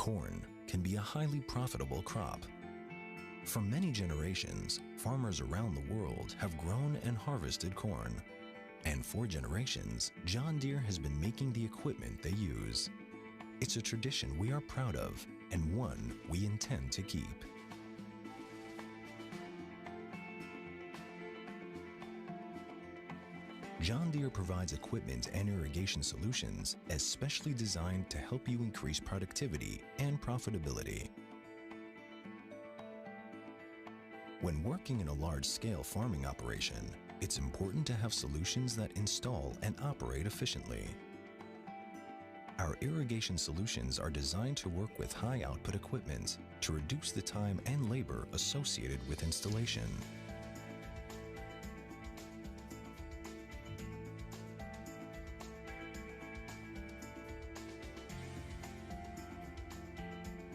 Corn can be a highly profitable crop. For many generations, farmers around the world have grown and harvested corn. And for generations, John Deere has been making the equipment they use. It's a tradition we are proud of and one we intend to keep. John Deere provides equipment and irrigation solutions especially designed to help you increase productivity and profitability. When working in a large-scale farming operation, it's important to have solutions that install and operate efficiently. Our irrigation solutions are designed to work with high-output equipment to reduce the time and labor associated with installation.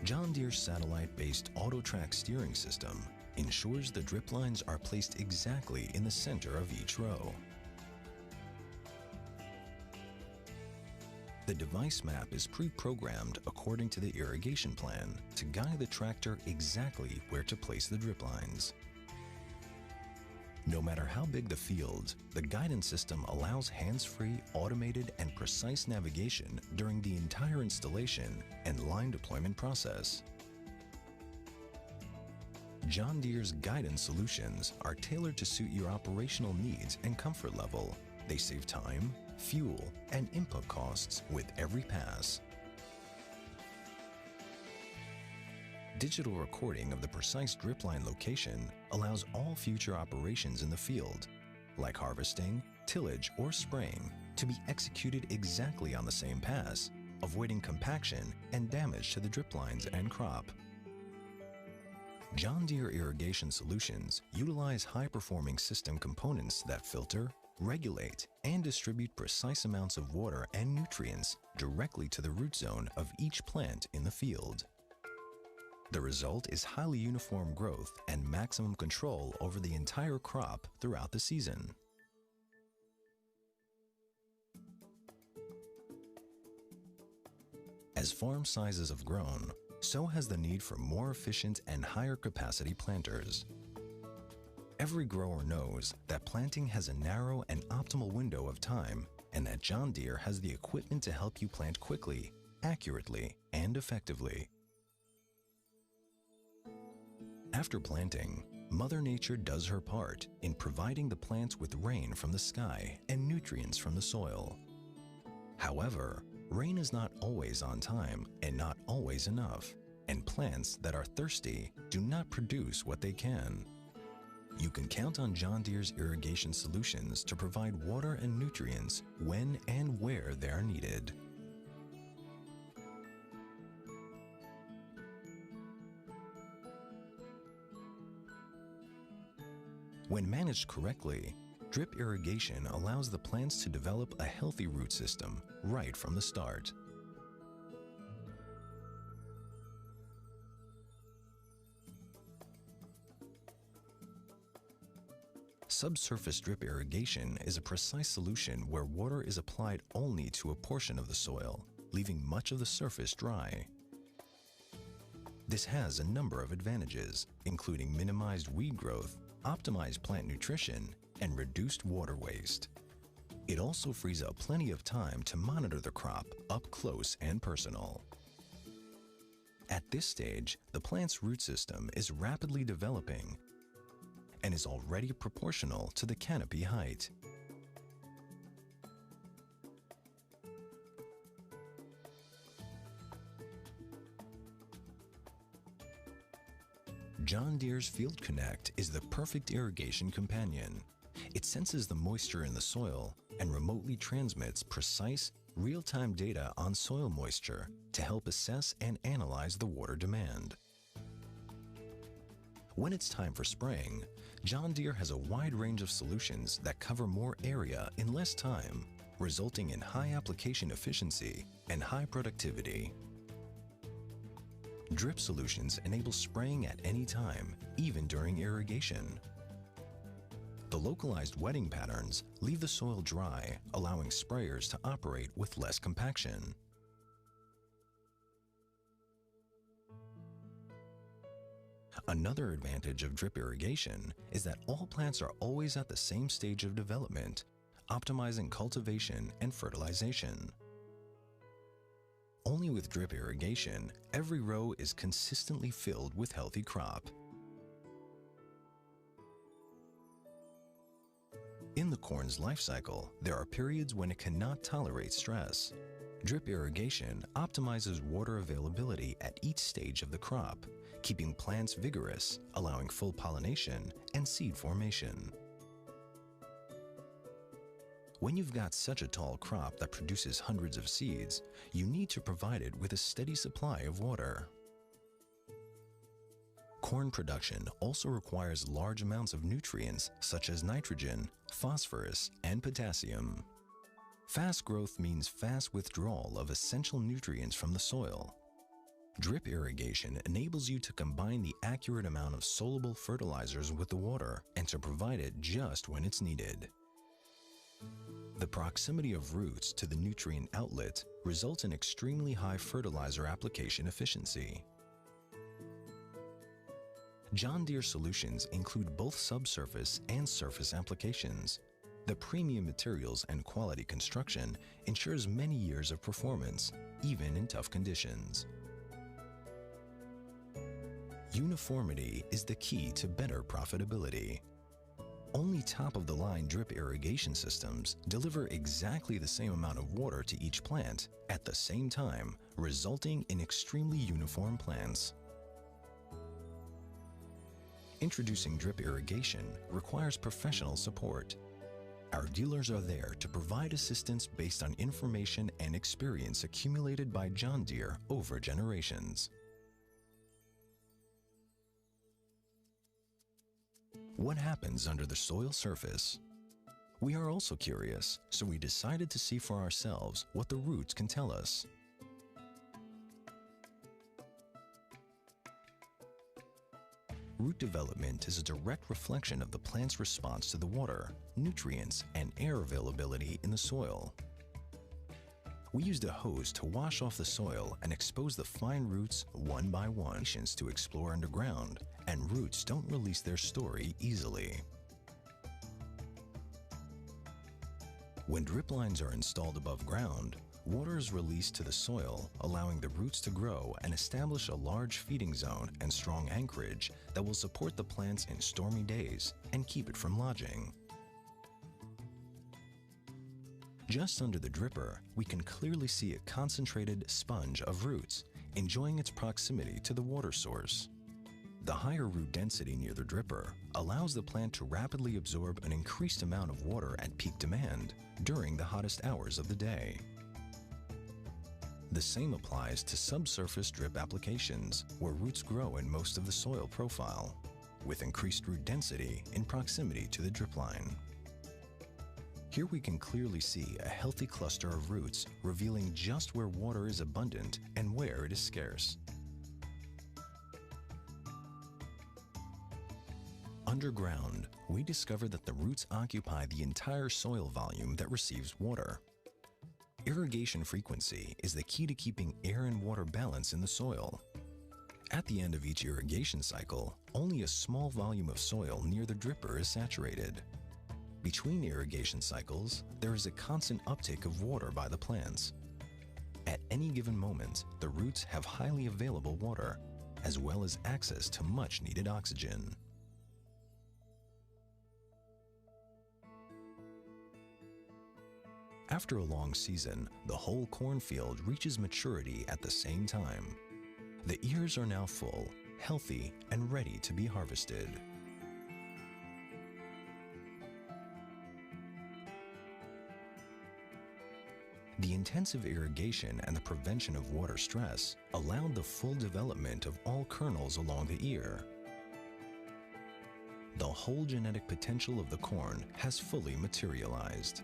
John Deere's satellite-based auto-track steering system ensures the drip lines are placed exactly in the center of each row. The device map is pre-programmed according to the irrigation plan to guide the tractor exactly where to place the drip lines. No matter how big the field, the guidance system allows hands-free, automated, and precise navigation during the entire installation and line deployment process. John Deere's guidance solutions are tailored to suit your operational needs and comfort level. They save time, fuel, and input costs with every pass. Digital recording of the precise drip line location allows all future operations in the field, like harvesting, tillage, or spraying, to be executed exactly on the same pass, avoiding compaction and damage to the drip lines and crop. John Deere irrigation solutions utilize high-performing system components that filter, regulate, and distribute precise amounts of water and nutrients directly to the root zone of each plant in the field. The result is highly uniform growth and maximum control over the entire crop throughout the season. As farm sizes have grown, so has the need for more efficient and higher capacity planters. Every grower knows that planting has a narrow and optimal window of time, and that John Deere has the equipment to help you plant quickly, accurately, and effectively. After planting, Mother Nature does her part in providing the plants with rain from the sky and nutrients from the soil. However, rain is not always on time and not always enough, and plants that are thirsty do not produce what they can. You can count on John Deere's irrigation solutions to provide water and nutrients when and where they are needed. When managed correctly, drip irrigation allows the plants to develop a healthy root system right from the start. Subsurface drip irrigation is a precise solution where water is applied only to a portion of the soil, leaving much of the surface dry. This has a number of advantages, including minimized weed growth, optimized plant nutrition, and reduced water waste. It also frees up plenty of time to monitor the crop up close and personal. At this stage, the plant's root system is rapidly developing and is already proportional to the canopy height. John Deere's Field Connect is the perfect irrigation companion. It senses the moisture in the soil and remotely transmits precise, real-time data on soil moisture to help assess and analyze the water demand. When it's time for spraying, John Deere has a wide range of solutions that cover more area in less time, resulting in high application efficiency and high productivity. Drip solutions enable spraying at any time, even during irrigation. The localized wetting patterns leave the soil dry, allowing sprayers to operate with less compaction. Another advantage of drip irrigation is that all plants are always at the same stage of development, optimizing cultivation and fertilization. Only with drip irrigation, every row is consistently filled with healthy crop. In the corn's life cycle, there are periods when it cannot tolerate stress. Drip irrigation optimizes water availability at each stage of the crop, keeping plants vigorous, allowing full pollination and seed formation. When you've got such a tall crop that produces hundreds of seeds, you need to provide it with a steady supply of water. Corn production also requires large amounts of nutrients such as nitrogen, phosphorus, and potassium. Fast growth means fast withdrawal of essential nutrients from the soil. Drip irrigation enables you to combine the accurate amount of soluble fertilizers with the water and to provide it just when it's needed. The proximity of roots to the nutrient outlet results in extremely high fertilizer application efficiency. John Deere solutions include both subsurface and surface applications. The premium materials and quality construction ensures many years of performance, even in tough conditions. Uniformity is the key to better profitability. Only top-of-the-line drip irrigation systems deliver exactly the same amount of water to each plant at the same time, resulting in extremely uniform plants. Introducing drip irrigation requires professional support. Our dealers are there to provide assistance based on information and experience accumulated by John Deere over generations. What happens under the soil surface? We are also curious, so we decided to see for ourselves what the roots can tell us. Root development is a direct reflection of the plant's response to the water, nutrients, and air availability in the soil. We used a hose to wash off the soil and expose the fine roots one by one to explore underground, and roots don't release their story easily. When drip lines are installed above ground, water is released to the soil, allowing the roots to grow and establish a large feeding zone and strong anchorage that will support the plants in stormy days and keep it from lodging. Just under the dripper, we can clearly see a concentrated sponge of roots, enjoying its proximity to the water source. The higher root density near the dripper allows the plant to rapidly absorb an increased amount of water at peak demand during the hottest hours of the day. The same applies to subsurface drip applications, where roots grow in most of the soil profile, with increased root density in proximity to the drip line. Here we can clearly see a healthy cluster of roots revealing just where water is abundant and where it is scarce. Underground, we discover that the roots occupy the entire soil volume that receives water. Irrigation frequency is the key to keeping air and water balance in the soil. At the end of each irrigation cycle, only a small volume of soil near the dripper is saturated. Between irrigation cycles, there is a constant uptake of water by the plants. At any given moment, the roots have highly available water, as well as access to much needed oxygen. After a long season, the whole cornfield reaches maturity at the same time. The ears are now full, healthy, and ready to be harvested. The intensive irrigation and the prevention of water stress allowed the full development of all kernels along the ear. The whole genetic potential of the corn has fully materialized.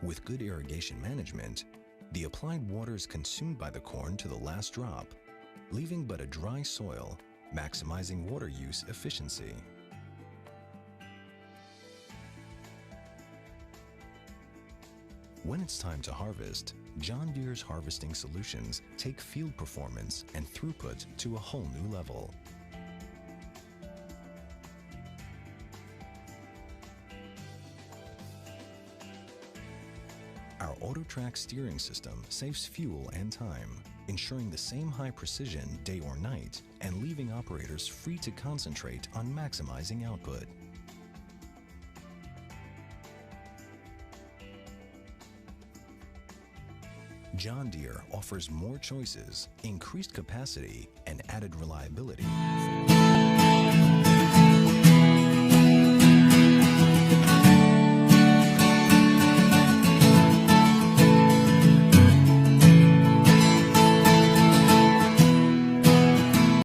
With good irrigation management, the applied water is consumed by the corn to the last drop, leaving but a dry soil, maximizing water use efficiency. When it's time to harvest, John Deere's harvesting solutions take field performance and throughput to a whole new level. Our AutoTrack steering system saves fuel and time, ensuring the same high precision day or night and leaving operators free to concentrate on maximizing output. John Deere offers more choices, increased capacity, and added reliability.